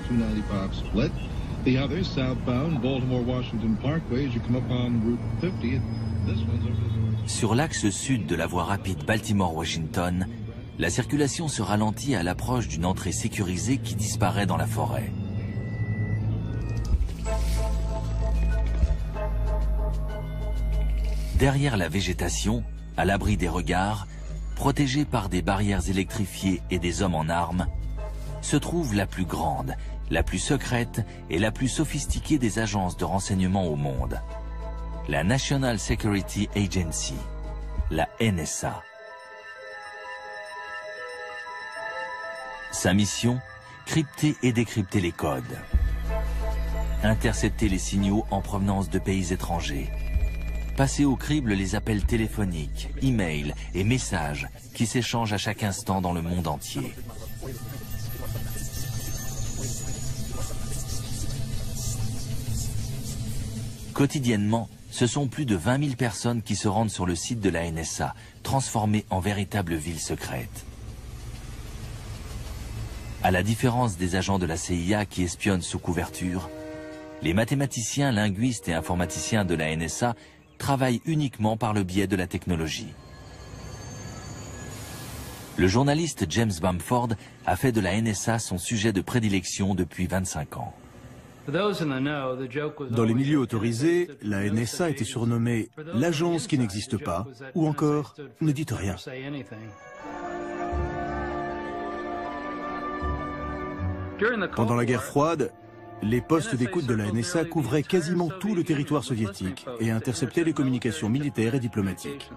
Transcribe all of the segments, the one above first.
295 split. The other southbound Baltimore-Washington Parkway as you come up on Route 50. This one's over the... Sur l'axe sud de la voie rapide Baltimore-Washington, la circulation se ralentit à l'approche d'une entrée sécurisée qui disparaît dans la forêt. Derrière la végétation, à l'abri des regards, protégée par des barrières électrifiées et des hommes en armes, se trouve la plus grande, la plus secrète et la plus sophistiquée des agences de renseignement au monde. La National Security Agency, la NSA. Sa mission, crypter et décrypter les codes. Intercepter les signaux en provenance de pays étrangers. Passer au crible les appels téléphoniques, emails et messages qui s'échangent à chaque instant dans le monde entier. Quotidiennement, ce sont plus de 20 000 personnes qui se rendent sur le site de la NSA, transformée en véritable ville secrète. À la différence des agents de la CIA qui espionnent sous couverture, les mathématiciens, linguistes et informaticiens de la NSA travaillent uniquement par le biais de la technologie. Le journaliste James Bamford a fait de la NSA son sujet de prédilection depuis 25 ans. Dans les milieux autorisés, la NSA était surnommée l'agence qui n'existe pas, ou encore ne dites rien. Pendant la guerre froide, les postes d'écoute de la NSA couvraient quasiment tout le territoire soviétique et interceptaient les communications militaires et diplomatiques.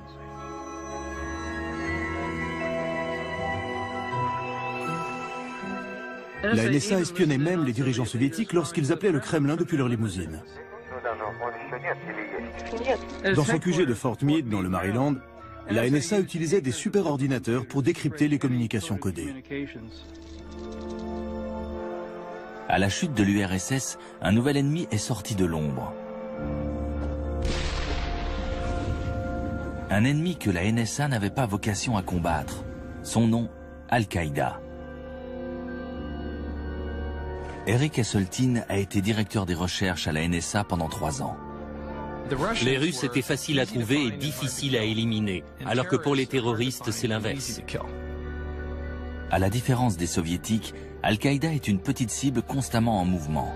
La NSA espionnait même les dirigeants soviétiques lorsqu'ils appelaient le Kremlin depuis leur limousine. Dans son QG de Fort Meade, dans le Maryland, la NSA utilisait des superordinateurs pour décrypter les communications codées. À la chute de l'URSS, un nouvel ennemi est sorti de l'ombre. Un ennemi que la NSA n'avait pas vocation à combattre. Son nom, Al-Qaïda. Eric Esseltine a été directeur des recherches à la NSA pendant 3 ans. Les Russes étaient faciles à trouver et difficiles à éliminer, alors que pour les terroristes, c'est l'inverse. À la différence des soviétiques, Al-Qaïda est une petite cible constamment en mouvement.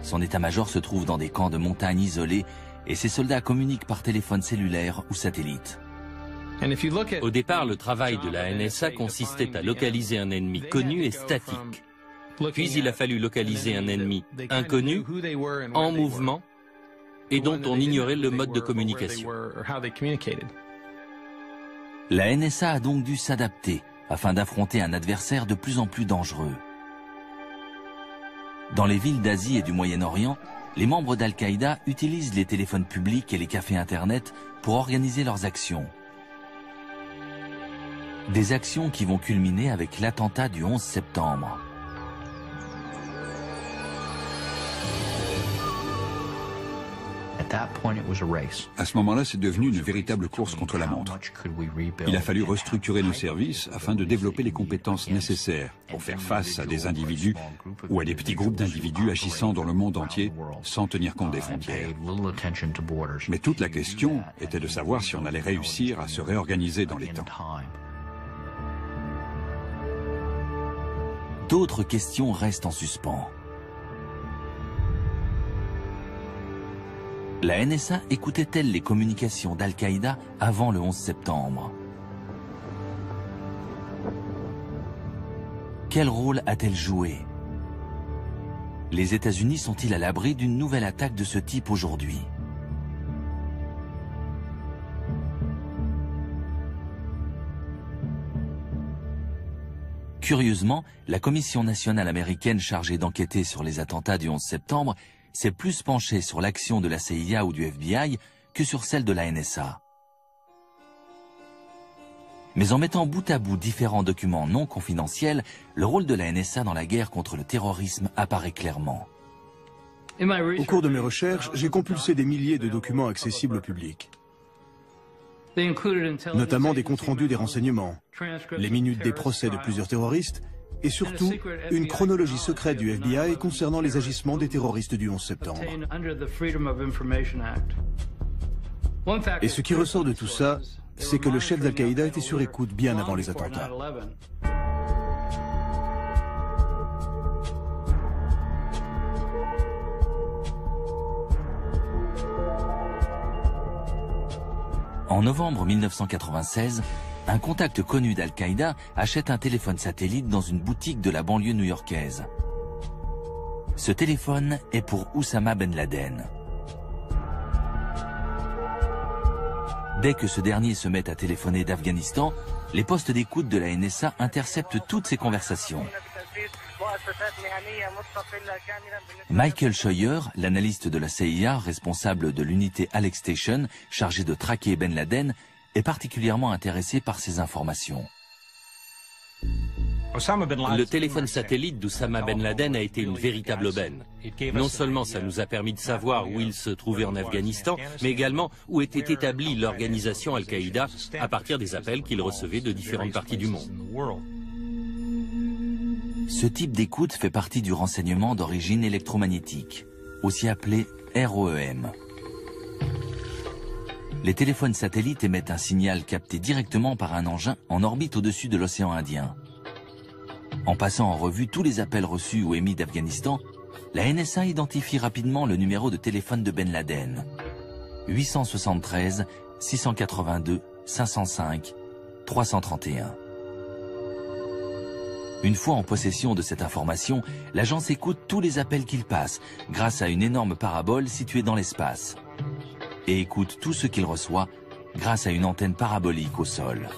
Son état-major se trouve dans des camps de montagne isolés et ses soldats communiquent par téléphone cellulaire ou satellite. Au départ, le travail de la NSA consistait à localiser un ennemi connu et statique. Puis il a fallu localiser un ennemi inconnu, en mouvement, et dont on ignorait le mode de communication. La NSA a donc dû s'adapter afin d'affronter un adversaire de plus en plus dangereux. Dans les villes d'Asie et du Moyen-Orient, les membres d'Al-Qaïda utilisent les téléphones publics et les cafés Internet pour organiser leurs actions. Des actions qui vont culminer avec l'attentat du 11 septembre. À ce moment-là, c'est devenu une véritable course contre la montre. Il a fallu restructurer nos services afin de développer les compétences nécessaires pour faire face à des individus ou à des petits groupes d'individus agissant dans le monde entier sans tenir compte des frontières. Mais toute la question était de savoir si on allait réussir à se réorganiser dans les temps. D'autres questions restent en suspens. La NSA écoutait-elle les communications d'Al-Qaïda avant le 11 septembre? Quel rôle a-t-elle joué? Les États-Unis sont-ils à l'abri d'une nouvelle attaque de ce type aujourd'hui? Curieusement, la Commission nationale américaine chargée d'enquêter sur les attentats du 11 septembre s'est plus penchée sur l'action de la CIA ou du FBI que sur celle de la NSA. Mais en mettant bout à bout différents documents non confidentiels, le rôle de la NSA dans la guerre contre le terrorisme apparaît clairement. Au cours de mes recherches, j'ai compulsé des milliers de documents accessibles au public, notamment des comptes rendus des renseignements, les minutes des procès de plusieurs terroristes et surtout une chronologie secrète du FBI concernant les agissements des terroristes du 11 septembre. Et ce qui ressort de tout ça, c'est que le chef d'Al-Qaïda était sur écoute bien avant les attentats. En novembre 1996, un contact connu d'Al-Qaïda achète un téléphone satellite dans une boutique de la banlieue new-yorkaise. Ce téléphone est pour Oussama Ben Laden. Dès que ce dernier se met à téléphoner d'Afghanistan, les postes d'écoute de la NSA interceptent toutes ces conversations. Michael Scheuer, l'analyste de la CIA responsable de l'unité Alex Station chargée de traquer Ben Laden, est particulièrement intéressé par ces informations. Le téléphone satellite d'Oussama Ben Laden a été une véritable aubaine. Non seulement ça nous a permis de savoir où il se trouvait en Afghanistan, mais également où était établie l'organisation Al-Qaïda à partir des appels qu'il recevait de différentes parties du monde. Ce type d'écoute fait partie du renseignement d'origine électromagnétique, aussi appelé ROEM. Les téléphones satellites émettent un signal capté directement par un engin en orbite au-dessus de l'océan Indien. En passant en revue tous les appels reçus ou émis d'Afghanistan, la NSA identifie rapidement le numéro de téléphone de Ben Laden. 873 682 505 331. Une fois en possession de cette information, l'agence écoute tous les appels qu'il passe grâce à une énorme parabole située dans l'espace et écoute tout ce qu'il reçoit grâce à une antenne parabolique au sol.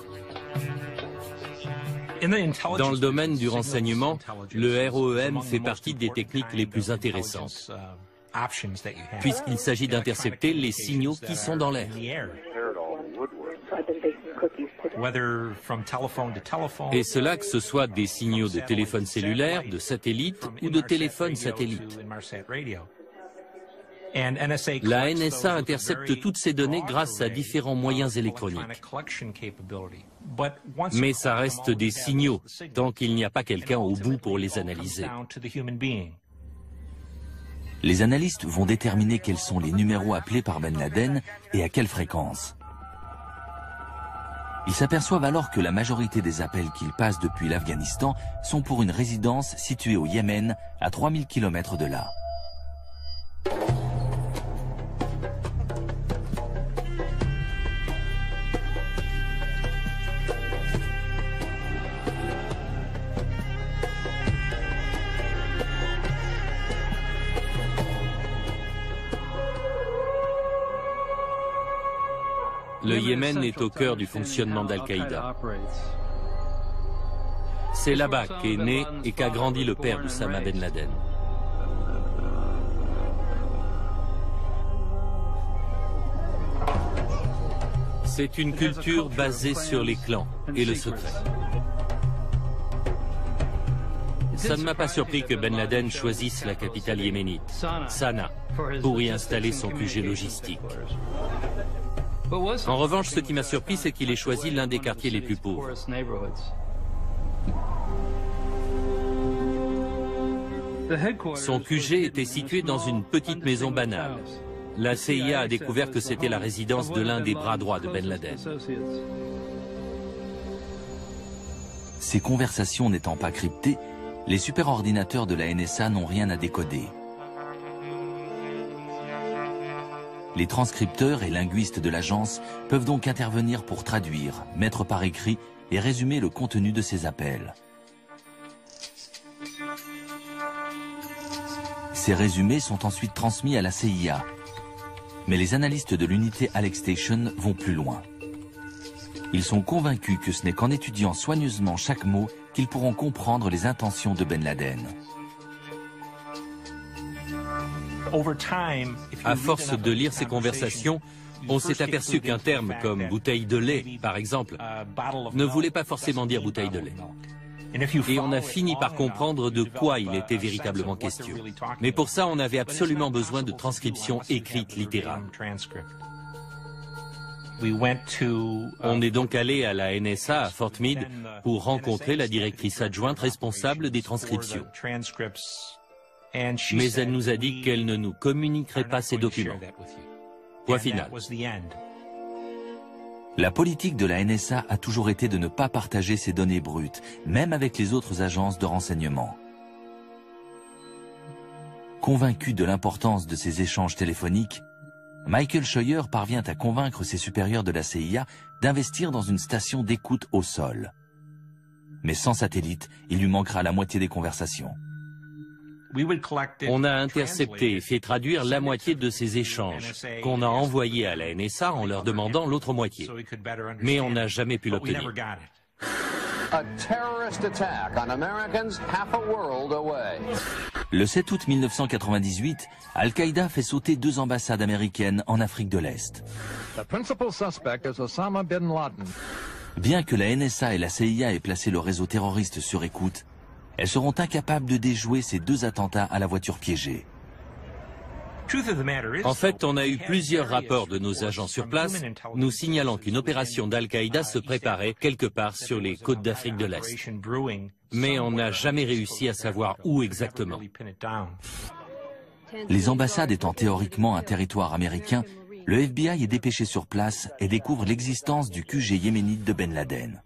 Dans le domaine du renseignement, le ROEM fait partie des techniques les plus intéressantes, puisqu'il s'agit d'intercepter les signaux qui sont dans l'air. Et cela que ce soit des signaux de téléphone cellulaire, de satellite ou de téléphone satellite. La NSA intercepte toutes ces données grâce à différents moyens électroniques. Mais ça reste des signaux, tant qu'il n'y a pas quelqu'un au bout pour les analyser. Les analystes vont déterminer quels sont les numéros appelés par Ben Laden et à quelle fréquence. Ils s'aperçoivent alors que la majorité des appels qu'il passe depuis l'Afghanistan sont pour une résidence située au Yémen, à 3000 km de là. Le Yémen est au cœur du fonctionnement d'Al-Qaïda. C'est là-bas qu'est né et qu'a grandi le père d'Oussama Ben Laden. C'est une culture basée sur les clans et le secret. Ça ne m'a pas surpris que Ben Laden choisisse la capitale yéménite, Sanaa, pour y installer son QG logistique. En revanche, ce qui m'a surpris, c'est qu'il ait choisi l'un des quartiers les plus pauvres. Son QG était situé dans une petite maison banale. La CIA a découvert que c'était la résidence de l'un des bras droits de Ben Laden. Ces conversations n'étant pas cryptées, les superordinateurs de la NSA n'ont rien à décoder. Les transcripteurs et linguistes de l'agence peuvent donc intervenir pour traduire, mettre par écrit et résumer le contenu de ces appels. Ces résumés sont ensuite transmis à la CIA. Mais les analystes de l'unité Alex Station vont plus loin. Ils sont convaincus que ce n'est qu'en étudiant soigneusement chaque mot qu'ils pourront comprendre les intentions de Ben Laden. À force de lire ces conversations, on s'est aperçu qu'un terme comme bouteille de lait, par exemple, ne voulait pas forcément dire bouteille de lait. Et on a fini par comprendre de quoi il était véritablement question. Mais pour ça, on avait absolument besoin de transcriptions écrites littérales. On est donc allé à la NSA à Fort Meade pour rencontrer la directrice adjointe responsable des transcriptions. Mais elle nous a dit qu'elle ne nous communiquerait pas ces documents. Point final. La politique de la NSA a toujours été de ne pas partager ces données brutes, même avec les autres agences de renseignement. Convaincu de l'importance de ces échanges téléphoniques, Michael Scheuer parvient à convaincre ses supérieurs de la CIA d'investir dans une station d'écoute au sol. Mais sans satellite, il lui manquera la moitié des conversations. On a intercepté et fait traduire la moitié de ces échanges qu'on a envoyés à la NSA en leur demandant l'autre moitié. Mais on n'a jamais pu l'obtenir. Le 7 août 1998, Al-Qaïda fait sauter 2 ambassades américaines en Afrique de l'Est. Bien que la NSA et la CIA aient placé le réseau terroriste sur écoute, elles seront incapables de déjouer ces 2 attentats à la voiture piégée. En fait, on a eu plusieurs rapports de nos agents sur place nous signalant qu'une opération d'Al-Qaïda se préparait quelque part sur les côtes d'Afrique de l'Est. Mais on n'a jamais réussi à savoir où exactement. Les ambassades étant théoriquement un territoire américain, le FBI est dépêché sur place et découvre l'existence du QG yéménite de Ben Laden.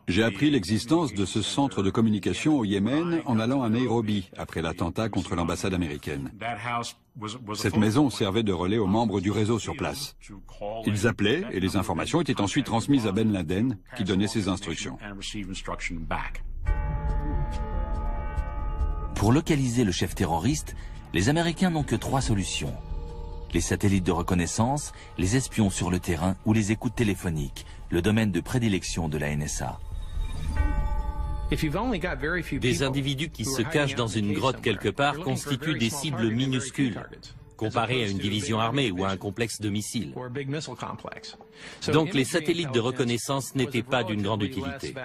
J'ai appris l'existence de ce centre de communication au Yémen en allant à Nairobi après l'attentat contre l'ambassade américaine. Cette maison servait de relais aux membres du réseau sur place. Ils appelaient et les informations étaient ensuite transmises à Ben Laden qui donnait ses instructions. Pour localiser le chef terroriste, les Américains n'ont que 3 solutions. Les satellites de reconnaissance, les espions sur le terrain ou les écoutes téléphoniques, le domaine de prédilection de la NSA. Des individus qui se cachent dans une grotte quelque part constituent des cibles minuscules, comparées à une division armée ou à un complexe de missiles. Donc les satellites de reconnaissance n'étaient pas d'une grande utilité.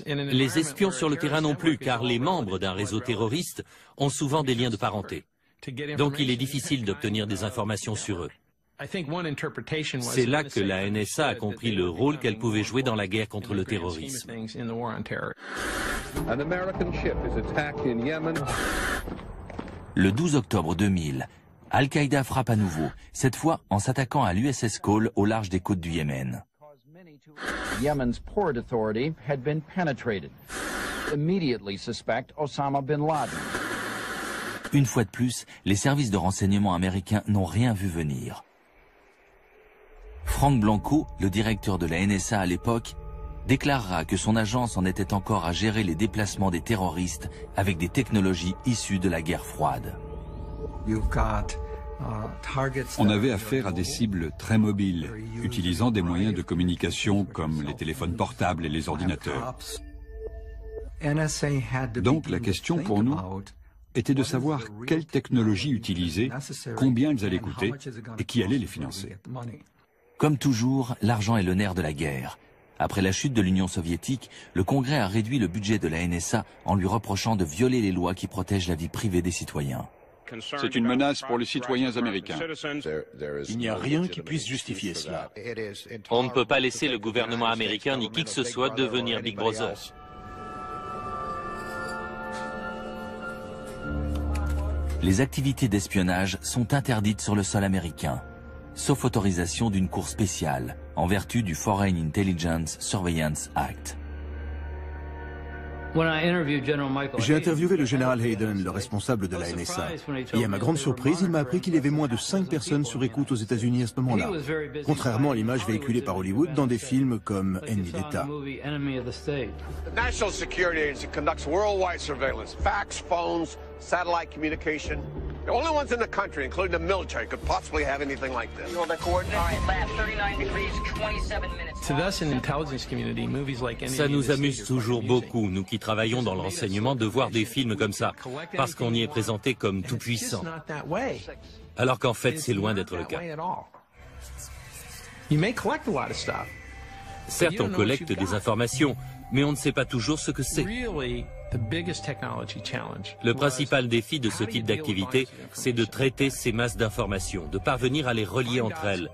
Les espions sur le terrain non plus, car les membres d'un réseau terroriste ont souvent des liens de parenté. Donc il est difficile d'obtenir des informations sur eux. C'est là que la NSA a compris le rôle qu'elle pouvait jouer dans la guerre contre le terrorisme. Le 12 octobre 2000, Al-Qaïda frappe à nouveau, cette fois en s'attaquant à l'USS Cole au large des côtes du Yémen. Yemen's Port Authority had been penetrated. Immediately suspect Osama bin Laden. Une fois de plus, les services de renseignement américains n'ont rien vu venir. Frank Blanco, le directeur de la NSA à l'époque, déclarera que son agence en était encore à gérer les déplacements des terroristes avec des technologies issues de la guerre froide. On avait affaire à des cibles très mobiles, utilisant des moyens de communication comme les téléphones portables et les ordinateurs. Donc la question pour nous était de savoir quelle technologie utiliser, combien ils allaient coûter et qui allait les financer. Comme toujours, l'argent est le nerf de la guerre. Après la chute de l'Union soviétique, le Congrès a réduit le budget de la NSA en lui reprochant de violer les lois qui protègent la vie privée des citoyens. C'est une menace pour les citoyens américains. Il n'y a rien qui puisse justifier cela. On ne peut pas laisser le gouvernement américain ni qui que ce soit devenir Big Brother. Les activités d'espionnage sont interdites sur le sol américain, sauf autorisation d'une cour spéciale, en vertu du Foreign Intelligence Surveillance Act. J'ai interviewé le général Hayden, le responsable de la NSA, et à ma grande surprise, il m'a appris qu'il y avait moins de 5 personnes sur écoute aux États-Unis à ce moment-là, contrairement à l'image véhiculée par Hollywood dans des films comme Ennemi d'État. The National Security Agency conducts worldwide surveillance, fax, phones, satellite communication. The only ones in the country, including the military, could possibly have anything like this. You know the coordinates? All right, lab 39 degrees, 27 minutes. To us in intelligence community, movies like any Ça nous amuse toujours beaucoup, nous qui travaillons dans le renseignement, de voir des films comme ça, parce qu'on y est présenté comme tout puissant. Alors qu'en fait, c'est loin d'être le cas. You may collect a lot of stuff, Certes, on collecte des informations, mais on ne sait pas toujours ce que c'est. Le principal défi de ce type d'activité, c'est de traiter ces masses d'informations, de parvenir à les relier entre elles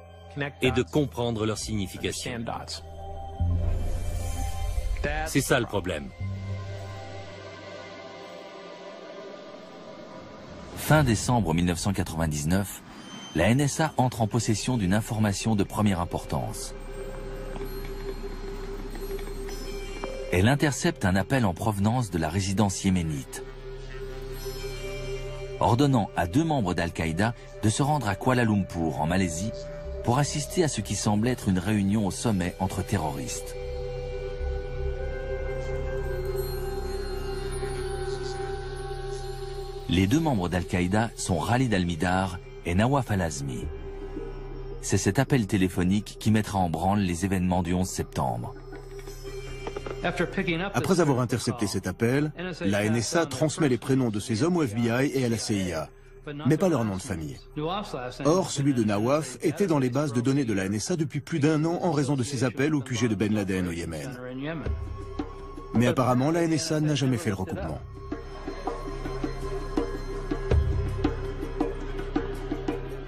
et de comprendre leur signification. C'est ça le problème. Fin décembre 1999, la NSA entre en possession d'une information de première importance. Elle intercepte un appel en provenance de la résidence yéménite, ordonnant à 2 membres d'Al-Qaïda de se rendre à Kuala Lumpur, en Malaisie, pour assister à ce qui semble être une réunion au sommet entre terroristes. Les 2 membres d'Al-Qaïda sont Khalid Al-Mihdhar et Nawaf Al-Azmi. C'est cet appel téléphonique qui mettra en branle les événements du 11 septembre. Après avoir intercepté cet appel, la NSA transmet les prénoms de ces hommes au FBI et à la CIA, mais pas leur nom de famille. Or, celui de Nawaf était dans les bases de données de la NSA depuis plus d'1 an en raison de ses appels au QG de Ben Laden au Yémen. Mais apparemment, la NSA n'a jamais fait le recoupement.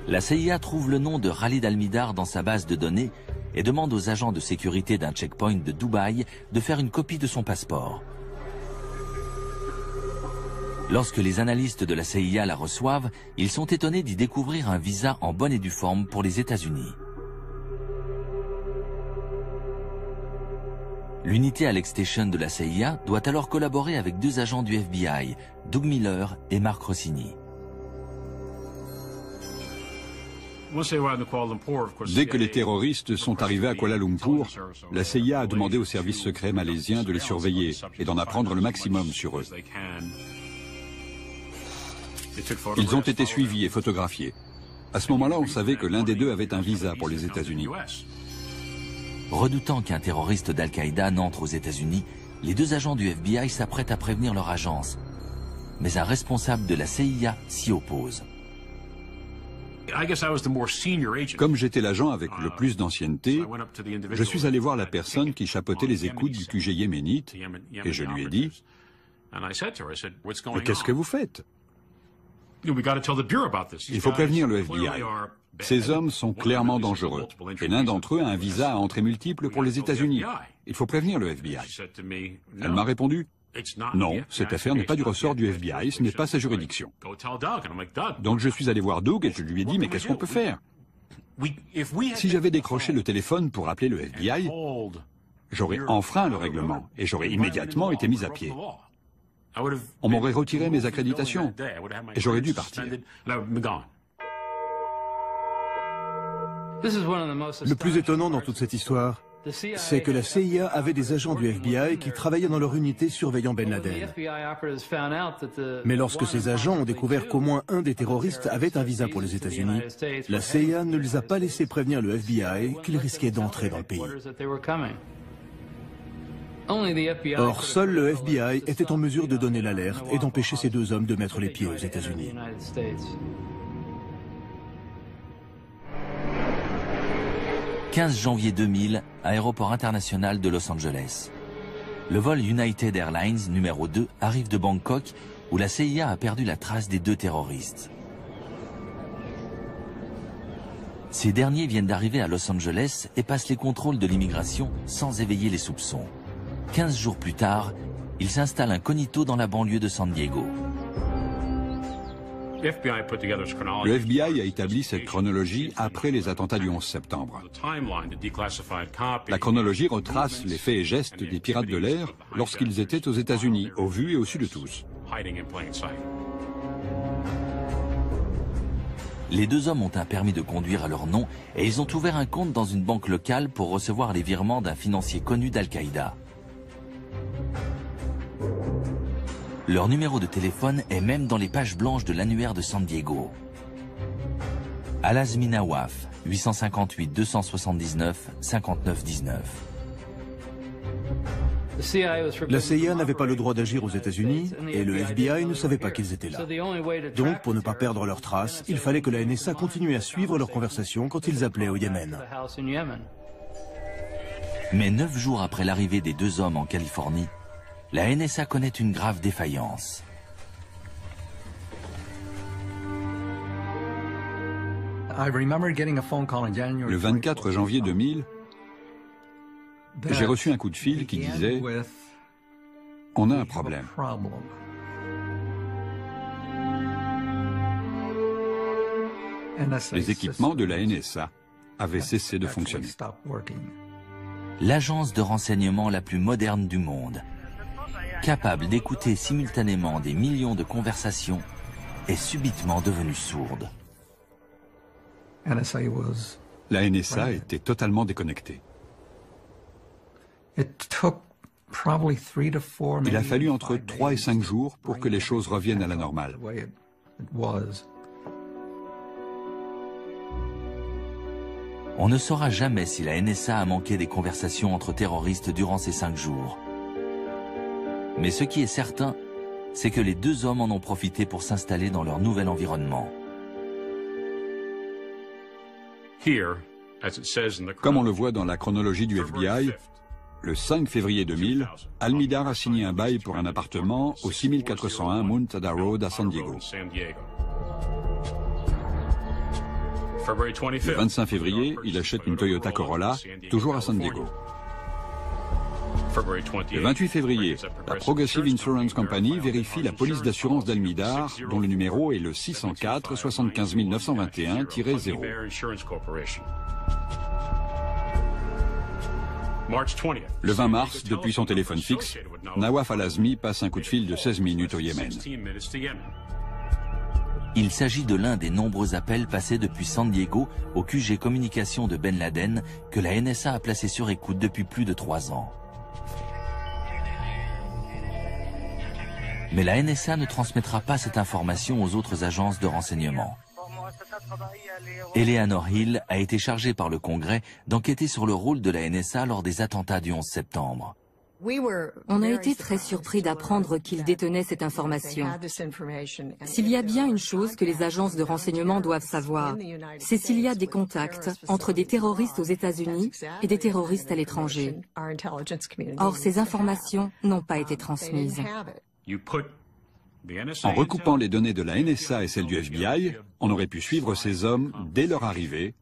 La CIA trouve le nom de Khalid Al-Mihdhar dans sa base de données et demande aux agents de sécurité d'un checkpoint de Dubaï de faire une copie de son passeport. Lorsque les analystes de la CIA la reçoivent, ils sont étonnés d'y découvrir un visa en bonne et due forme pour les États-Unis. L'unité Alex Station de la CIA doit alors collaborer avec 2 agents du FBI, Doug Miller et Mark Rossini. Dès que les terroristes sont arrivés à Kuala Lumpur, la CIA a demandé aux services secrets malaisiens de les surveiller et d'en apprendre le maximum sur eux. Ils ont été suivis et photographiés. À ce moment-là, on savait que l'un des 2 avait un visa pour les États-Unis. Redoutant qu'un terroriste d'Al-Qaïda n'entre aux États-Unis, les 2 agents du FBI s'apprêtent à prévenir leur agence. Mais un responsable de la CIA s'y oppose. Comme j'étais l'agent avec le plus d'ancienneté, je suis allé voir la personne qui chapeautait les écoutes du QG yéménite et je lui ai dit « Mais qu'est-ce que vous faites ? Il faut prévenir le FBI. Ces hommes sont clairement dangereux et l'un d'entre eux a un visa à entrée multiple pour les États-Unis. Il faut prévenir le FBI. » Elle m'a répondu « Non, cette affaire n'est pas du ressort du FBI, ce n'est pas sa juridiction. » Donc je suis allé voir Doug et je lui ai dit « Mais qu'est-ce qu'on peut faire ?» Si j'avais décroché le téléphone pour appeler le FBI, j'aurais enfreint le règlement et j'aurais immédiatement été mis à pied. On m'aurait retiré mes accréditations et j'aurais dû partir. Le plus étonnant dans toute cette histoire, c'est que la CIA avait des agents du FBI qui travaillaient dans leur unité surveillant Ben Laden. Mais lorsque ces agents ont découvert qu'au moins un des terroristes avait un visa pour les États-Unis, la CIA ne les a pas laissés prévenir le FBI qu'ils risquaient d'entrer dans le pays. Or, seul le FBI était en mesure de donner l'alerte et d'empêcher ces 2 hommes de mettre les pieds aux États-Unis. « 15 janvier 2000, aéroport international de Los Angeles. Le vol United Airlines numéro 2 arrive de Bangkok, où la CIA a perdu la trace des 2 terroristes. Ces derniers viennent d'arriver à Los Angeles et passent les contrôles de l'immigration sans éveiller les soupçons. 15 jours plus tard, ils s'installent incognito dans la banlieue de San Diego. Le FBI a établi cette chronologie après les attentats du 11 septembre. La chronologie retrace les faits et gestes des pirates de l'air lorsqu'ils étaient aux États-Unis, au vu et au su de tous. Les 2 hommes ont un permis de conduire à leur nom et ils ont ouvert un compte dans une banque locale pour recevoir les virements d'un financier connu d'Al-Qaïda. Leur numéro de téléphone est même dans les pages blanches de l'annuaire de San Diego. Al-Azmi Nawaf, 858 279 59 19. La CIA n'avait pas le droit d'agir aux États-Unis et le FBI ne savait pas qu'ils étaient là. Donc, pour ne pas perdre leurs traces, il fallait que la NSA continue à suivre leurs conversations quand ils appelaient au Yémen. Mais 9 jours après l'arrivée des 2 hommes en Californie, la NSA connaît une grave défaillance. Le 24 janvier 2000, j'ai reçu un coup de fil qui disait « On a un problème ». Les équipements de la NSA avaient cessé de fonctionner. L'agence de renseignement la plus moderne du monde, capable d'écouter simultanément des millions de conversations, est subitement devenue sourde. La NSA était totalement déconnectée. Il a fallu entre 3 et 5 jours pour que les choses reviennent à la normale. On ne saura jamais si la NSA a manqué des conversations entre terroristes durant ces 5 jours. Mais ce qui est certain, c'est que les 2 hommes en ont profité pour s'installer dans leur nouvel environnement. Comme on le voit dans la chronologie du FBI, le 5 février 2000, Almidar a signé un bail pour un appartement au 6401 Montada Road à San Diego. Le 25 février, il achète une Toyota Corolla, toujours à San Diego. Le 28 février, la Progressive Insurance Company vérifie la police d'assurance d'Almidar, dont le numéro est le 604 75 921-0. Le 20 mars, depuis son téléphone fixe, Nawaf Al-Azmi passe un coup de fil de 16 minutes au Yémen. Il s'agit de l'un des nombreux appels passés depuis San Diego au QG communication de Ben Laden que la NSA a placé sur écoute depuis plus de 3 ans. Mais la NSA ne transmettra pas cette information aux autres agences de renseignement. Eleanor Hill a été chargée par le Congrès d'enquêter sur le rôle de la NSA lors des attentats du 11 septembre. On a été très surpris d'apprendre qu'ils détenaient cette information. S'il y a bien une chose que les agences de renseignement doivent savoir, c'est s'il y a des contacts entre des terroristes aux États-Unis et des terroristes à l'étranger. Or, ces informations n'ont pas été transmises. En recoupant les données de la NSA et celles du FBI, on aurait pu suivre ces hommes dès leur arrivée,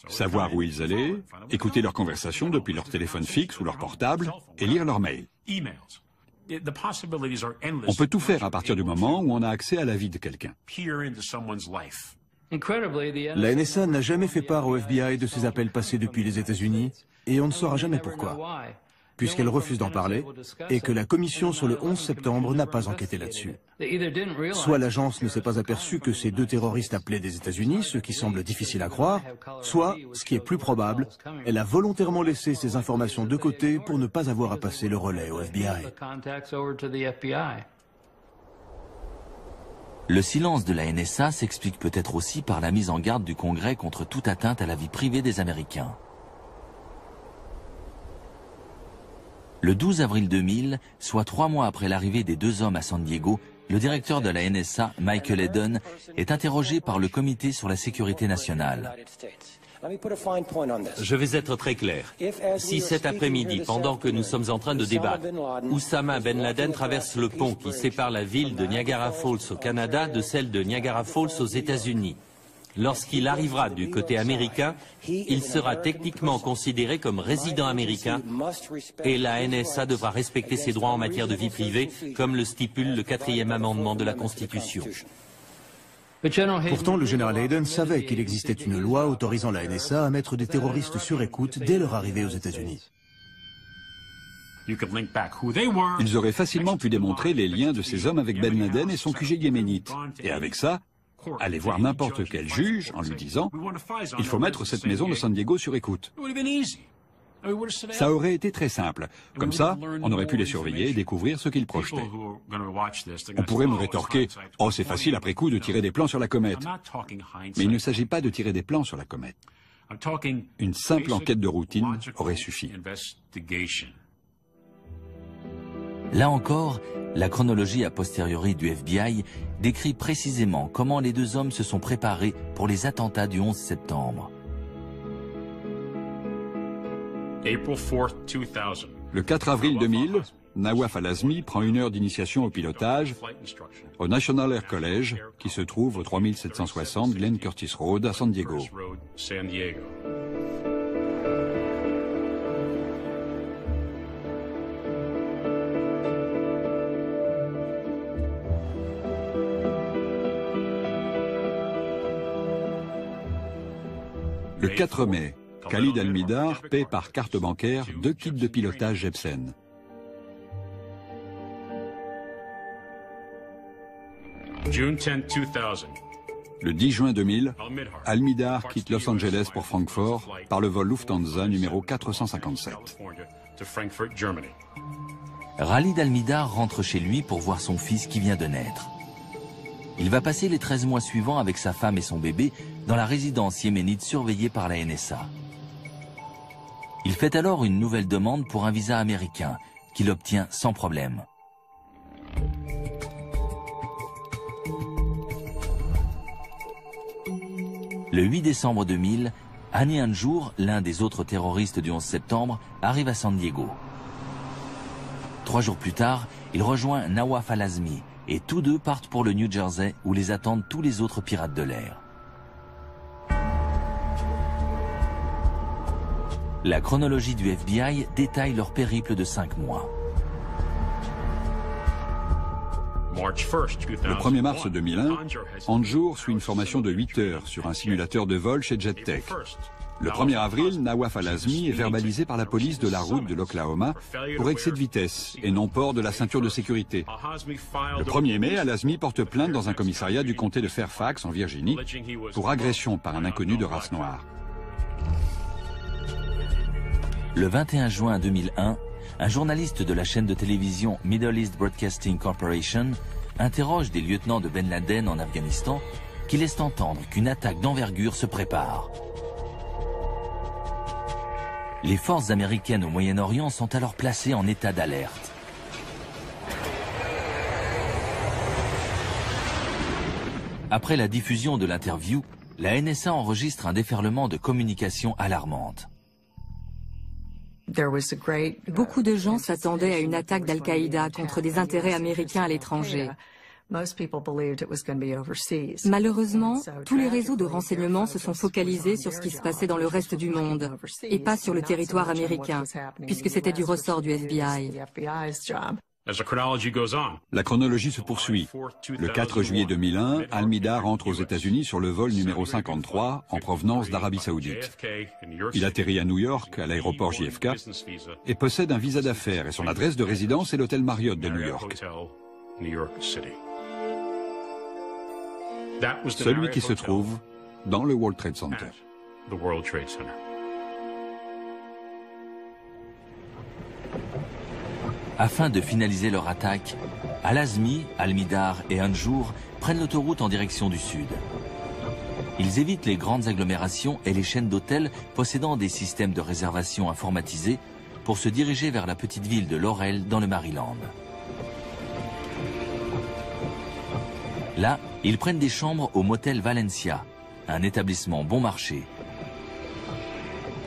savoir où ils allaient, écouter leurs conversations depuis leur téléphone fixe ou leur portable et lire leurs mails. On peut tout faire à partir du moment où on a accès à la vie de quelqu'un. La NSA n'a jamais fait part au FBI de ses appels passés depuis les États-Unis et on ne saura jamais pourquoi, puisqu'elle refuse d'en parler et que la commission sur le 11 septembre n'a pas enquêté là-dessus. Soit l'agence ne s'est pas aperçue que ces 2 terroristes appelaient des États-Unis, ce qui semble difficile à croire, soit, ce qui est plus probable, elle a volontairement laissé ces informations de côté pour ne pas avoir à passer le relais au FBI. Le silence de la NSA s'explique peut-être aussi par la mise en garde du Congrès contre toute atteinte à la vie privée des Américains. Le 12 avril 2000, soit 3 mois après l'arrivée des 2 hommes à San Diego, le directeur de la NSA, Michael Hayden, est interrogé par le Comité sur la sécurité nationale. Je vais être très clair. Si cet après-midi, pendant que nous sommes en train de débattre, Oussama Ben Laden traverse le pont qui sépare la ville de Niagara Falls au Canada de celle de Niagara Falls aux États-Unis, lorsqu'il arrivera du côté américain, il sera techniquement considéré comme résident américain et la NSA devra respecter ses droits en matière de vie privée, comme le stipule le 4e amendement de la Constitution. Pourtant, le général Hayden savait qu'il existait une loi autorisant la NSA à mettre des terroristes sur écoute dès leur arrivée aux États-Unis. Ils auraient facilement pu démontrer les liens de ces hommes avec Ben Laden et son QG yéménite. Et avec ça, aller voir n'importe quel juge en lui disant « Il faut mettre cette maison de San Diego sur écoute ». Ça aurait été très simple. Comme ça, on aurait pu les surveiller et découvrir ce qu'ils projetaient. On pourrait me rétorquer « Oh, c'est facile après coup de tirer des plans sur la comète ». Mais il ne s'agit pas de tirer des plans sur la comète. Une simple enquête de routine aurait suffi. Là encore, la chronologie a posteriori du FBI décrit précisément comment les 2 hommes se sont préparés pour les attentats du 11 septembre. Le 4 avril 2000, Nawaf Al-Azmi prend 1 heure d'initiation au pilotage au National Air College, qui se trouve au 3760 Glenn Curtis Road à San Diego. Le 4 mai, Khalid Al-Mihdhar paie par carte bancaire 2 kits de pilotage Jebsen. Le 10 juin 2000, Al-Mihdhar quitte Los Angeles pour Francfort par le vol Lufthansa numéro 457. Khalid Al-Mihdhar rentre chez lui pour voir son fils qui vient de naître. Il va passer les 13 mois suivants avec sa femme et son bébé dans la résidence yéménite surveillée par la NSA. Il fait alors une nouvelle demande pour un visa américain, qu'il obtient sans problème. Le 8 décembre 2000, Hani Hanjour, l'un des autres terroristes du 11 septembre, arrive à San Diego. 3 jours plus tard, il rejoint Nawaf Al-Azmi et tous deux partent pour le New Jersey où les attendent tous les autres pirates de l'air. La chronologie du FBI détaille leur périple de 5 mois. Le 1er mars 2001, Hanjour suit une formation de 8 heures sur un simulateur de vol chez JetTech. Le 1er avril, Nawaf Al-Azmi est verbalisé par la police de la route de l'Oklahoma pour excès de vitesse et non port de la ceinture de sécurité. Le 1er mai, Al-Azmi porte plainte dans un commissariat du comté de Fairfax, en Virginie, pour agression par un inconnu de race noire. Le 21 juin 2001, un journaliste de la chaîne de télévision Middle East Broadcasting Corporation interroge des lieutenants de Ben Laden en Afghanistan qui laissent entendre qu'une attaque d'envergure se prépare. Les forces américaines au Moyen-Orient sont alors placées en état d'alerte. Après la diffusion de l'interview, la NSA enregistre un déferlement de communications alarmantes. Beaucoup de gens s'attendaient à une attaque d'Al-Qaïda contre des intérêts américains à l'étranger. Malheureusement, tous les réseaux de renseignement se sont focalisés sur ce qui se passait dans le reste du monde, et pas sur le territoire américain, puisque c'était du ressort du FBI. La chronologie se poursuit. Le 4 juillet 2001, Al-Mihdhar entre aux États-Unis sur le vol numéro 53 en provenance d'Arabie Saoudite. Il atterrit à New York, à l'aéroport JFK, et possède un visa d'affaires et son adresse de résidence est l'hôtel Marriott de New York. Celui qui se trouve dans le World Trade Center. Afin de finaliser leur attaque, Al-Azmi, Al-Mihdhar et Hanjour prennent l'autoroute en direction du sud. Ils évitent les grandes agglomérations et les chaînes d'hôtels possédant des systèmes de réservation informatisés pour se diriger vers la petite ville de Laurel dans le Maryland. Là, ils prennent des chambres au motel Valencia, un établissement bon marché.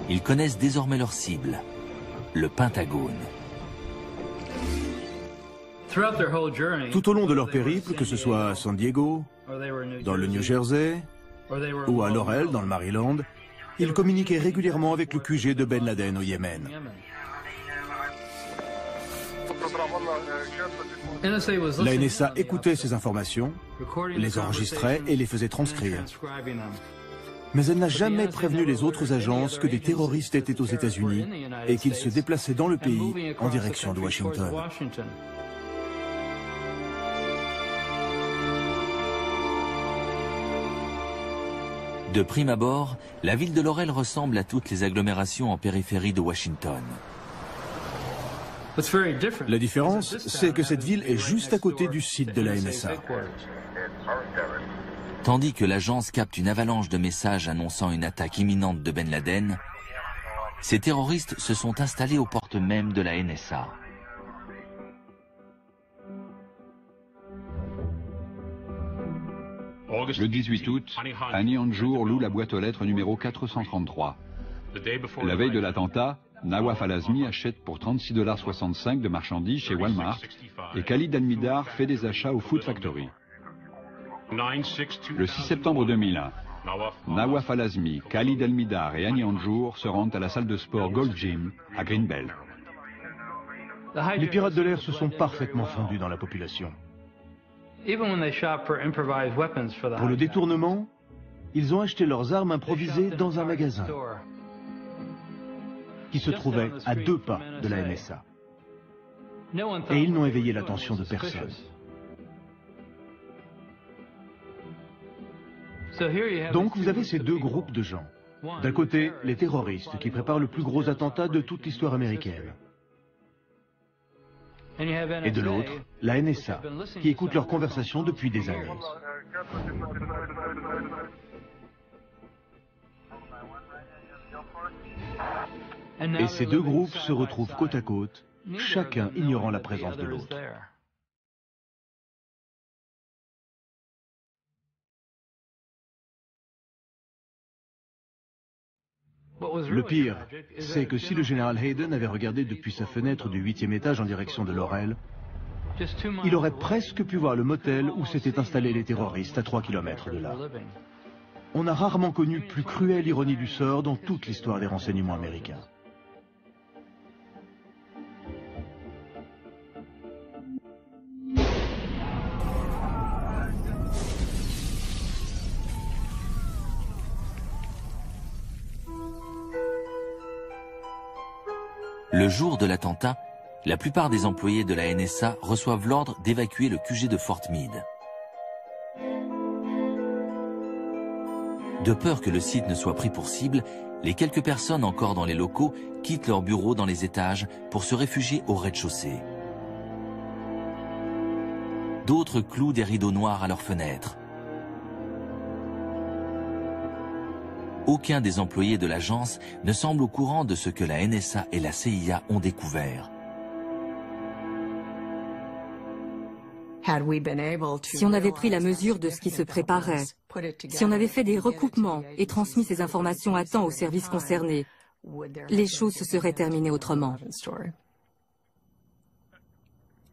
Ils connaissent désormais leur cible, le Pentagone. Tout au long de leur périple, que ce soit à San Diego, dans le New Jersey ou à Laurel, dans le Maryland, ils communiquaient régulièrement avec le QG de Ben Laden au Yémen. La NSA écoutait ces informations, les enregistrait et les faisait transcrire. Mais elle n'a jamais prévenu les autres agences que des terroristes étaient aux États-Unis et qu'ils se déplaçaient dans le pays en direction de Washington. De prime abord, la ville de Laurel ressemble à toutes les agglomérations en périphérie de Washington. La différence, c'est que cette ville est juste à côté du site de la NSA. Tandis que l'agence capte une avalanche de messages annonçant une attaque imminente de Ben Laden, ces terroristes se sont installés aux portes mêmes de la NSA. Le 18 août, Hani Hanjour loue la boîte aux lettres numéro 433. La veille de l'attentat, Nawaf Al-Azmi achète pour 36,65 $ de marchandises chez Walmart et Khalid Al-Mihdhar fait des achats au Food Factory. Le 6 septembre 2001, Nawaf Al-Azmi, Khalid Al-Mihdhar et Annie Anjour se rendent à la salle de sport Gold Gym à Greenbelt. Les pirates de l'air se sont parfaitement fondus dans la population. Pour le détournement, ils ont acheté leurs armes improvisées dans un magasin qui se trouvait à 2 pas de la NSA. Et ils n'ont éveillé l'attention de personne. Donc vous avez ces deux groupes de gens. D'un côté, les terroristes qui préparent le plus gros attentat de toute l'histoire américaine. Et de l'autre, la NSA, qui écoute leurs conversations depuis des années. Et ces deux groupes se retrouvent côte à côte, chacun ignorant la présence de l'autre. Le pire, c'est que si le général Hayden avait regardé depuis sa fenêtre du 8e étage en direction de Laurel, il aurait presque pu voir le motel où s'étaient installés les terroristes à 3 km de là. On a rarement connu plus cruelle ironie du sort dans toute l'histoire des renseignements américains. Le jour de l'attentat, la plupart des employés de la NSA reçoivent l'ordre d'évacuer le QG de Fort Meade. De peur que le site ne soit pris pour cible, les quelques personnes encore dans les locaux quittent leurs bureaux dans les étages pour se réfugier au rez-de-chaussée. D'autres clouent des rideaux noirs à leurs fenêtres. Aucun des employés de l'agence ne semble au courant de ce que la NSA et la CIA ont découvert. Si on avait pris la mesure de ce qui se préparait, si on avait fait des recoupements et transmis ces informations à temps aux services concernés, les choses se seraient terminées autrement.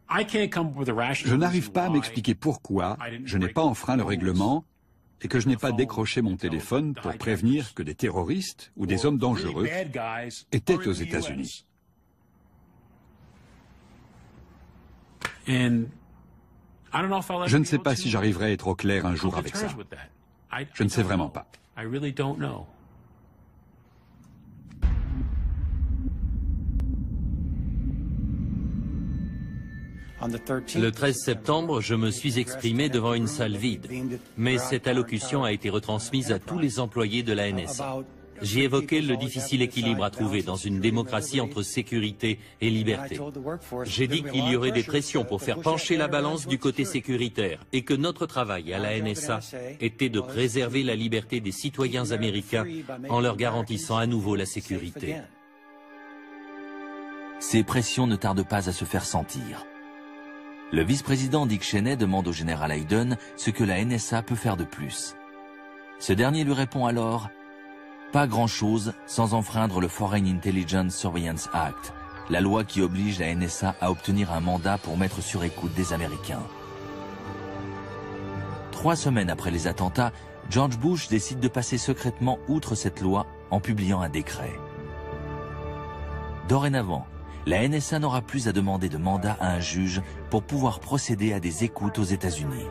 Je n'arrive pas à m'expliquer pourquoi je n'ai pas enfreint le règlement et que je n'ai pas décroché mon téléphone pour prévenir que des terroristes ou des hommes dangereux étaient aux États-Unis. Je ne sais pas si j'arriverai à être au clair un jour avec ça. Je ne sais vraiment pas. Le 13 septembre, je me suis exprimé devant une salle vide, mais cette allocution a été retransmise à tous les employés de la NSA. J'y évoquais le difficile équilibre à trouver dans une démocratie entre sécurité et liberté. J'ai dit qu'il y aurait des pressions pour faire pencher la balance du côté sécuritaire et que notre travail à la NSA était de préserver la liberté des citoyens américains en leur garantissant à nouveau la sécurité. Ces pressions ne tardent pas à se faire sentir. Le vice-président Dick Cheney demande au général Hayden ce que la NSA peut faire de plus. Ce dernier lui répond alors « Pas grand-chose sans enfreindre le Foreign Intelligence Surveillance Act, la loi qui oblige la NSA à obtenir un mandat pour mettre sur écoute des Américains. » 3 semaines après les attentats, George Bush décide de passer secrètement outre cette loi en publiant un décret. Dorénavant, la NSA n'aura plus à demander de mandat à un juge pour pouvoir procéder à des écoutes aux États-Unis.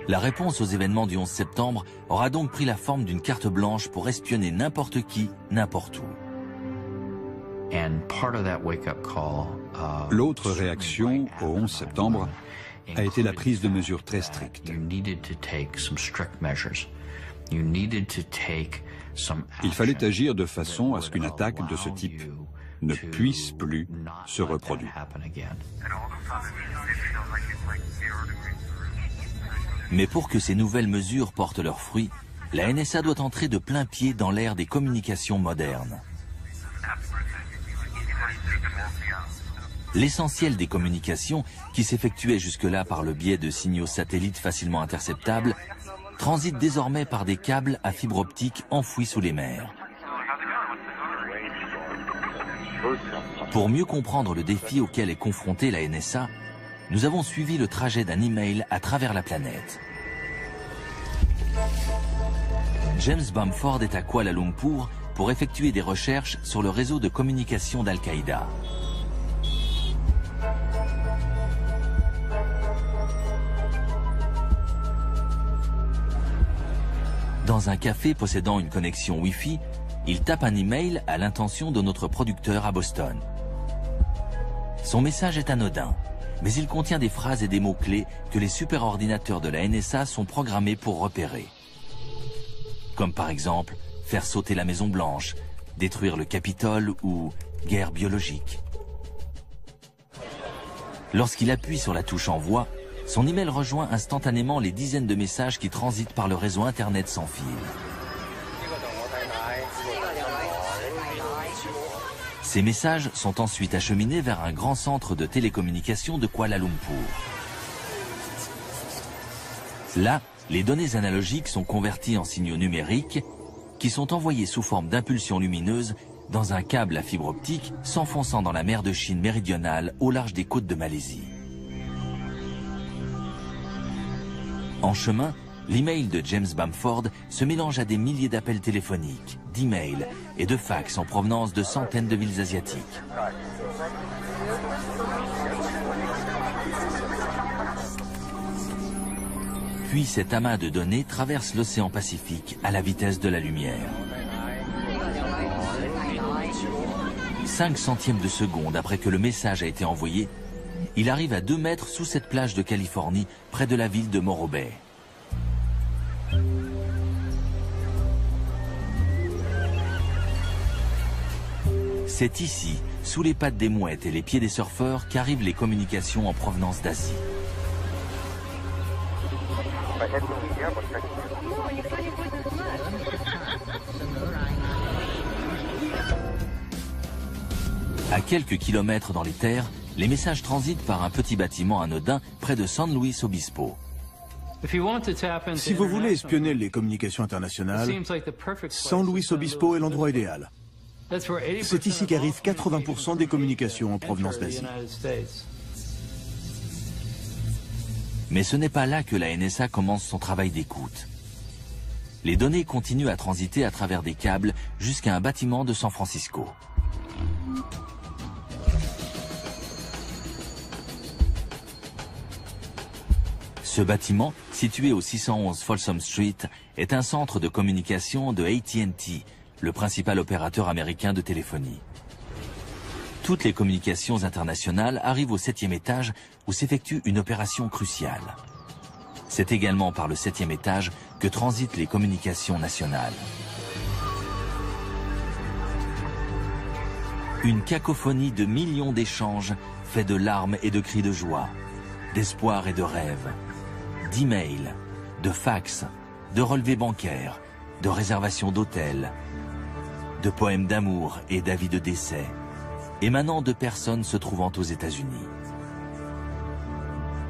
La réponse aux événements du 11 septembre aura donc pris la forme d'une carte blanche pour espionner n'importe qui, n'importe où. L'autre réaction au 11 septembre a été la prise de mesures très strictes. Il fallait agir de façon à ce qu'une attaque de ce type ne puisse plus se reproduire. Mais pour que ces nouvelles mesures portent leurs fruits, la NSA doit entrer de plein pied dans l'ère des communications modernes. L'essentiel des communications, qui s'effectuaient jusque-là par le biais de signaux satellites facilement interceptables, transite désormais par des câbles à fibre optique enfouis sous les mers. Pour mieux comprendre le défi auquel est confrontée la NSA, nous avons suivi le trajet d'un email à travers la planète. James Bamford est à Kuala Lumpur pour effectuer des recherches sur le réseau de communication d'Al-Qaïda. Dans un café possédant une connexion Wi-Fi, il tape un email à l'intention de notre producteur à Boston. Son message est anodin, mais il contient des phrases et des mots-clés que les superordinateurs de la NSA sont programmés pour repérer. Comme par exemple, faire sauter la Maison Blanche, détruire le Capitole ou guerre biologique. Lorsqu'il appuie sur la touche Envoi, son email rejoint instantanément les dizaines de messages qui transitent par le réseau Internet sans fil. Ces messages sont ensuite acheminés vers un grand centre de télécommunications de Kuala Lumpur. Là, les données analogiques sont converties en signaux numériques qui sont envoyés sous forme d'impulsions lumineuses dans un câble à fibre optique s'enfonçant dans la mer de Chine méridionale au large des côtes de Malaisie. En chemin, l'email de James Bamford se mélange à des milliers d'appels téléphoniques, d'emails et de fax en provenance de centaines de villes asiatiques. Puis cet amas de données traverse l'océan Pacifique à la vitesse de la lumière. 5 centièmes de seconde après que le message a été envoyé, il arrive à 2 mètres sous cette plage de Californie, près de la ville de Morro Bay. C'est ici, sous les pattes des mouettes et les pieds des surfeurs, qu'arrivent les communications en provenance d'Asie. À quelques kilomètres dans les terres, les messages transitent par un petit bâtiment anodin près de San Luis Obispo. Si vous voulez espionner les communications internationales, San Luis Obispo est l'endroit idéal. C'est ici qu'arrivent 80% des communications en provenance d'Asie. Mais ce n'est pas là que la NSA commence son travail d'écoute. Les données continuent à transiter à travers des câbles jusqu'à un bâtiment de San Francisco. Ce bâtiment, situé au 611 Folsom Street, est un centre de communication de AT&T, le principal opérateur américain de téléphonie. Toutes les communications internationales arrivent au 7e étage où s'effectue une opération cruciale. C'est également par le 7e étage que transitent les communications nationales. Une cacophonie de millions d'échanges fait de larmes et de cris de joie, d'espoir et de rêves, d'emails, de fax, de relevés bancaires, de réservations d'hôtels, de poèmes d'amour et d'avis de décès, émanant de personnes se trouvant aux États-Unis.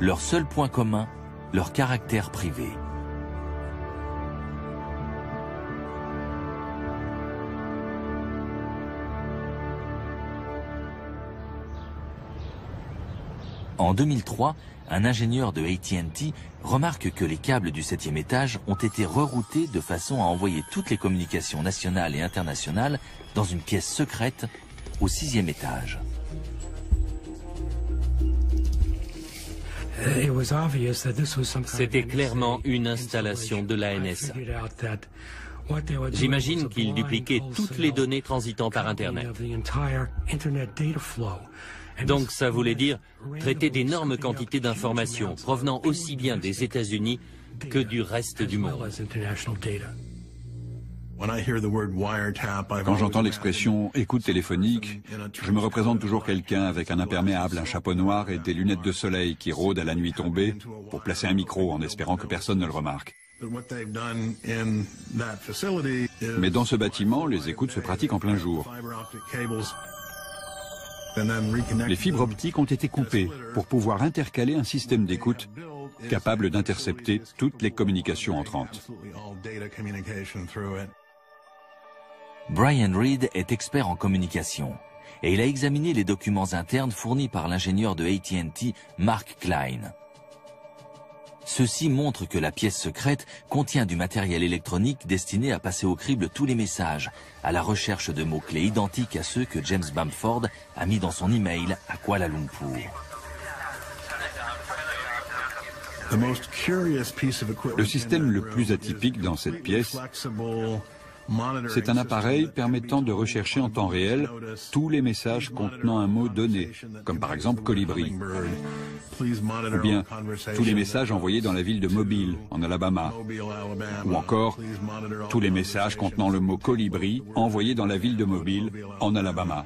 Leur seul point commun, leur caractère privé. En 2003, un ingénieur de AT&T remarque que les câbles du 7e étage ont été reroutés de façon à envoyer toutes les communications nationales et internationales dans une pièce secrète au 6e étage. C'était clairement une installation de la NSA. J'imagine qu'ils dupliquaient toutes les données transitant par Internet. Donc ça voulait dire traiter d'énormes quantités d'informations provenant aussi bien des États-Unis que du reste du monde. Quand j'entends l'expression « écoute téléphonique », je me représente toujours quelqu'un avec un imperméable, un chapeau noir et des lunettes de soleil qui rôde à la nuit tombée pour placer un micro en espérant que personne ne le remarque. Mais dans ce bâtiment, les écoutes se pratiquent en plein jour. Les fibres optiques ont été coupées pour pouvoir intercaler un système d'écoute capable d'intercepter toutes les communications entrantes. Brian Reed est expert en communication. et il a examiné les documents internes fournis par l'ingénieur de AT&T, Mark Klein. Ceci montre que la pièce secrète contient du matériel électronique destiné à passer au crible tous les messages, à la recherche de mots-clés identiques à ceux que James Bamford a mis dans son email à Kuala Lumpur. Le système le plus atypique dans cette pièce, c'est un appareil permettant de rechercher en temps réel tous les messages contenant un mot donné, comme par exemple colibri, ou bien tous les messages envoyés dans la ville de Mobile, en Alabama, ou encore tous les messages contenant le mot colibri envoyés dans la ville de Mobile, en Alabama.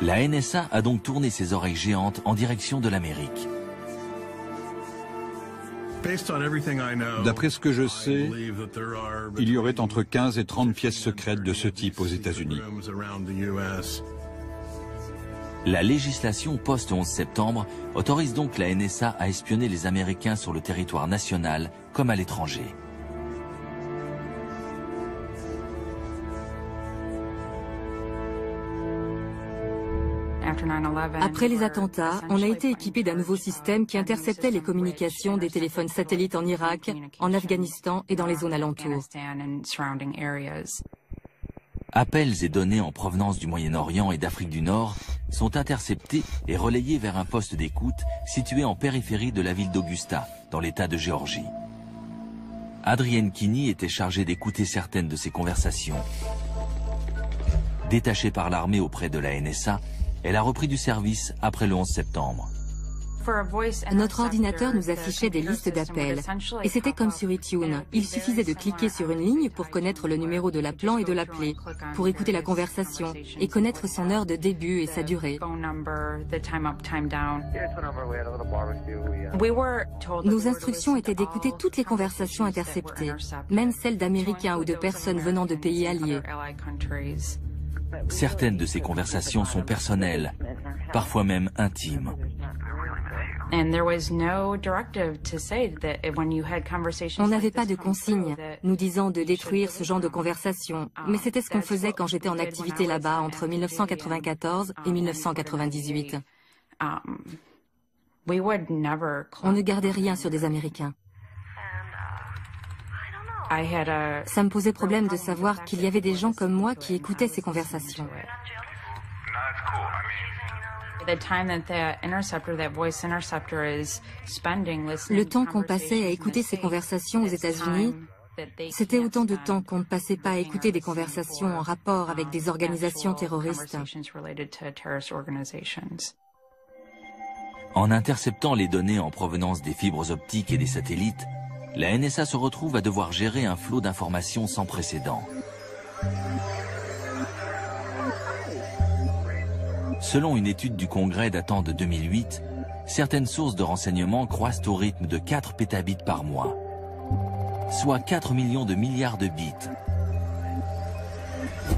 La NSA a donc tourné ses oreilles géantes en direction de l'Amérique. D'après ce que je sais, il y aurait entre 15 et 30 pièces secrètes de ce type aux États-Unis. La législation post-11 septembre autorise donc la NSA à espionner les Américains sur le territoire national comme à l'étranger. Après les attentats, on a été équipé d'un nouveau système qui interceptait les communications des téléphones satellites en Irak, en Afghanistan et dans les zones alentours. Appels et données en provenance du Moyen-Orient et d'Afrique du Nord sont interceptés et relayés vers un poste d'écoute situé en périphérie de la ville d'Augusta, dans l'État de Géorgie. Adrienne Kinney était chargée d'écouter certaines de ces conversations. Détachée par l'armée auprès de la NSA, elle a repris du service après le 11 septembre. Notre ordinateur nous affichait des listes d'appels. Et c'était comme sur iTunes. Il suffisait de cliquer sur une ligne pour connaître le numéro de l'appelant et de l'appeler, pour écouter la conversation et connaître son heure de début et sa durée. Nos instructions étaient d'écouter toutes les conversations interceptées, même celles d'Américains ou de personnes venant de pays alliés. Certaines de ces conversations sont personnelles, parfois même intimes. On n'avait pas de consigne nous disant de détruire ce genre de conversation, mais c'était ce qu'on faisait quand j'étais en activité là-bas entre 1994 et 1998. On ne gardait rien sur des Américains. Ça me posait problème de savoir qu'il y avait des gens comme moi qui écoutaient ces conversations. Le temps qu'on passait à écouter ces conversations aux États-Unis, c'était autant de temps qu'on ne passait pas à écouter des conversations en rapport avec des organisations terroristes. En interceptant les données en provenance des fibres optiques et des satellites, la NSA se retrouve à devoir gérer un flot d'informations sans précédent. Selon une étude du Congrès datant de 2008, certaines sources de renseignements croissent au rythme de 4 pétabits par mois, soit 4 millions de milliards de bits,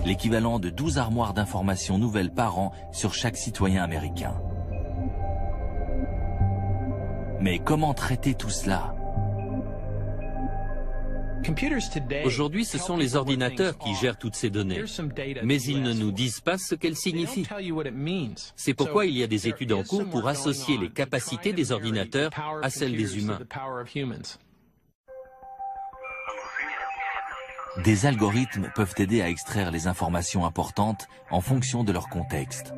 l'équivalent de 12 armoires d'informations nouvelles par an sur chaque citoyen américain. Mais comment traiter tout cela ? Aujourd'hui, ce sont les ordinateurs qui gèrent toutes ces données, mais ils ne nous disent pas ce qu'elles signifient. C'est pourquoi il y a des études en cours pour associer les capacités des ordinateurs à celles des humains. Des algorithmes peuvent aider à extraire les informations importantes en fonction de leur contexte.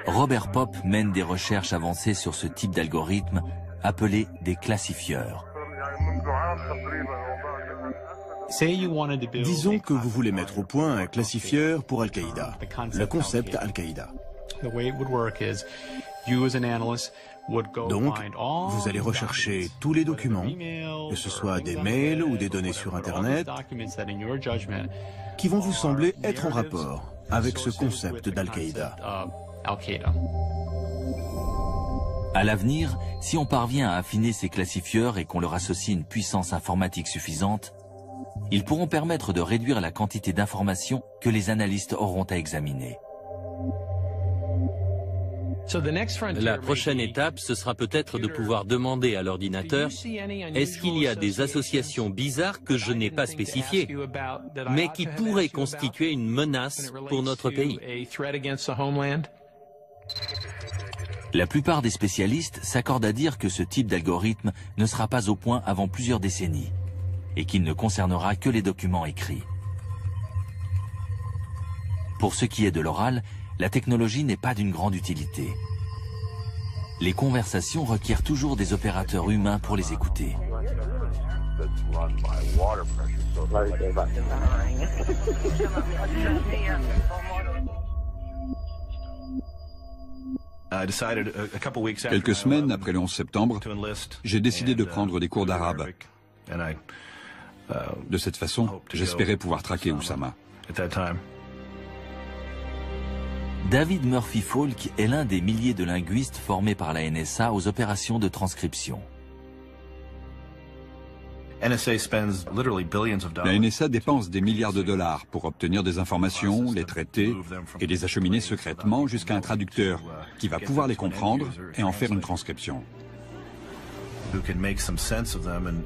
Robert Popp mène des recherches avancées sur ce type d'algorithme appelés des classifieurs. Disons que vous voulez mettre au point un classifieur pour Al-Qaïda, le concept Al-Qaïda. Donc, vous allez rechercher tous les documents, que ce soit des mails ou des données sur Internet, qui vont vous sembler être en rapport avec ce concept d'Al-Qaïda. À l'avenir, si on parvient à affiner ces classifieurs et qu'on leur associe une puissance informatique suffisante, ils pourront permettre de réduire la quantité d'informations que les analystes auront à examiner. La prochaine étape, ce sera peut-être de pouvoir demander à l'ordinateur « Est-ce qu'il y a des associations bizarres que je n'ai pas spécifiées, mais qui pourraient constituer une menace pour notre pays ?» La plupart des spécialistes s'accordent à dire que ce type d'algorithme ne sera pas au point avant plusieurs décennies et qu'il ne concernera que les documents écrits. Pour ce qui est de l'oral, la technologie n'est pas d'une grande utilité. Les conversations requièrent toujours des opérateurs humains pour les écouter. Quelques semaines après le 11 septembre, j'ai décidé de prendre des cours d'arabe. De cette façon, j'espérais pouvoir traquer Oussama. David Murphy Falk est l'un des milliers de linguistes formés par la NSA aux opérations de transcription. La NSA dépense des milliards de dollars pour obtenir des informations, les traiter et les acheminer secrètement jusqu'à un traducteur qui va pouvoir les comprendre et en faire une transcription.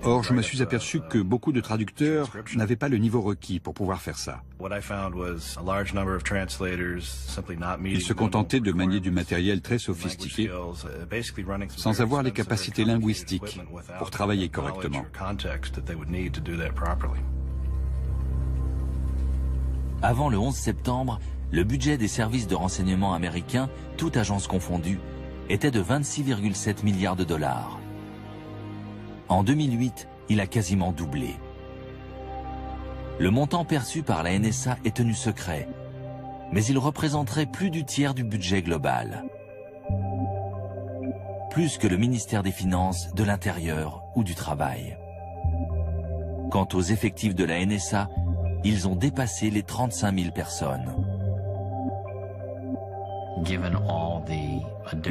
Or, je me suis aperçu que beaucoup de traducteurs n'avaient pas le niveau requis pour pouvoir faire ça. Ils se contentaient de manier du matériel très sophistiqué sans avoir les capacités linguistiques pour travailler correctement. Avant le 11 septembre, le budget des services de renseignement américains, toutes agences confondues, était de 26,7 milliards de dollars. En 2008, il a quasiment doublé. Le montant perçu par la NSA est tenu secret, mais il représenterait plus du tiers du budget global. Plus que le ministère des Finances, de l'Intérieur ou du Travail. Quant aux effectifs de la NSA, ils ont dépassé les 35 000 personnes.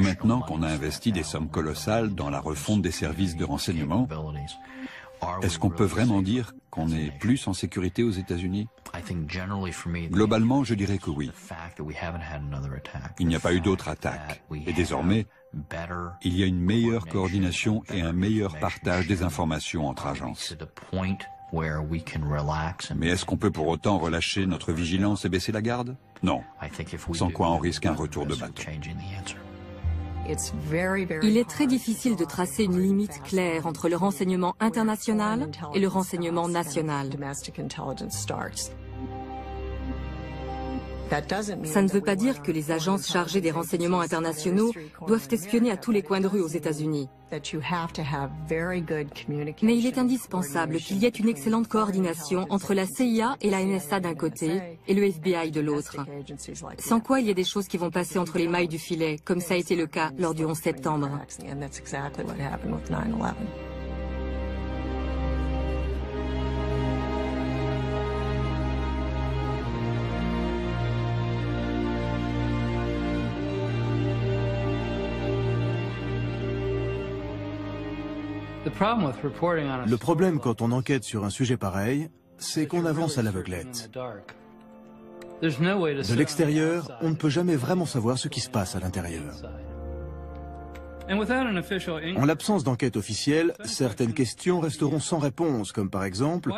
Maintenant qu'on a investi des sommes colossales dans la refonte des services de renseignement, est-ce qu'on peut vraiment dire qu'on est plus en sécurité aux États-Unis? Globalement, je dirais que oui. Il n'y a pas eu d'autres attaques. Et désormais, il y a une meilleure coordination et un meilleur partage des informations entre agences. Mais est-ce qu'on peut pour autant relâcher notre vigilance et baisser la garde? Non. Sans quoi on risque un retour de bâton. Il est très difficile de tracer une limite claire entre le renseignement international et le renseignement national. Ça ne veut pas dire que les agences chargées des renseignements internationaux doivent espionner à tous les coins de rue aux États-Unis. Mais il est indispensable qu'il y ait une excellente coordination entre la CIA et la NSA d'un côté et le FBI de l'autre. Sans quoi il y a des choses qui vont passer entre les mailles du filet, comme ça a été le cas lors du 11 septembre. Le problème quand on enquête sur un sujet pareil, c'est qu'on avance à l'aveuglette. De l'extérieur, on ne peut jamais vraiment savoir ce qui se passe à l'intérieur. En l'absence d'enquête officielle, certaines questions resteront sans réponse, comme par exemple,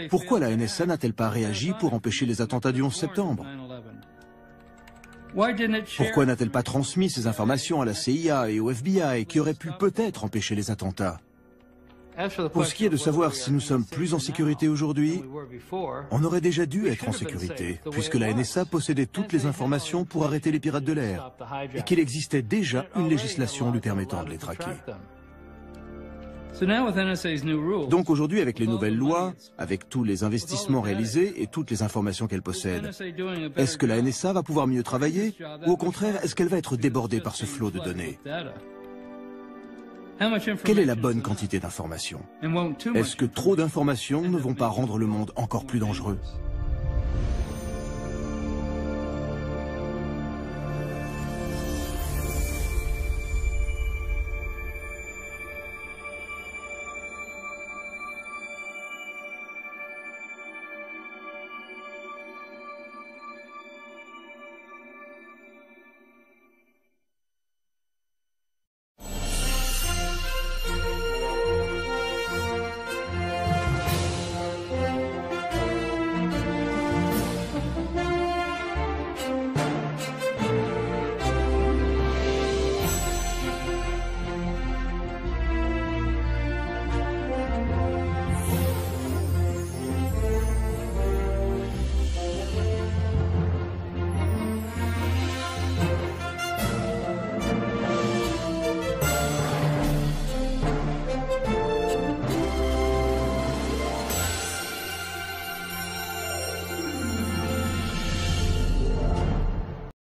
pourquoi la NSA n'a-t-elle pas réagi pour empêcher les attentats du 11 septembre? Pourquoi n'a-t-elle pas transmis ces informations à la CIA et au FBI qui auraient pu peut-être empêcher les attentats? Pour ce qui est de savoir si nous sommes plus en sécurité aujourd'hui, on aurait déjà dû être en sécurité, puisque la NSA possédait toutes les informations pour arrêter les pirates de l'air, et qu'il existait déjà une législation lui permettant de les traquer. Donc aujourd'hui, avec les nouvelles lois, avec tous les investissements réalisés et toutes les informations qu'elle possède, est-ce que la NSA va pouvoir mieux travailler, ou au contraire, est-ce qu'elle va être débordée par ce flot de données? Quelle est la bonne quantité d'informations? Est-ce que trop d'informations ne vont pas rendre le monde encore plus dangereux?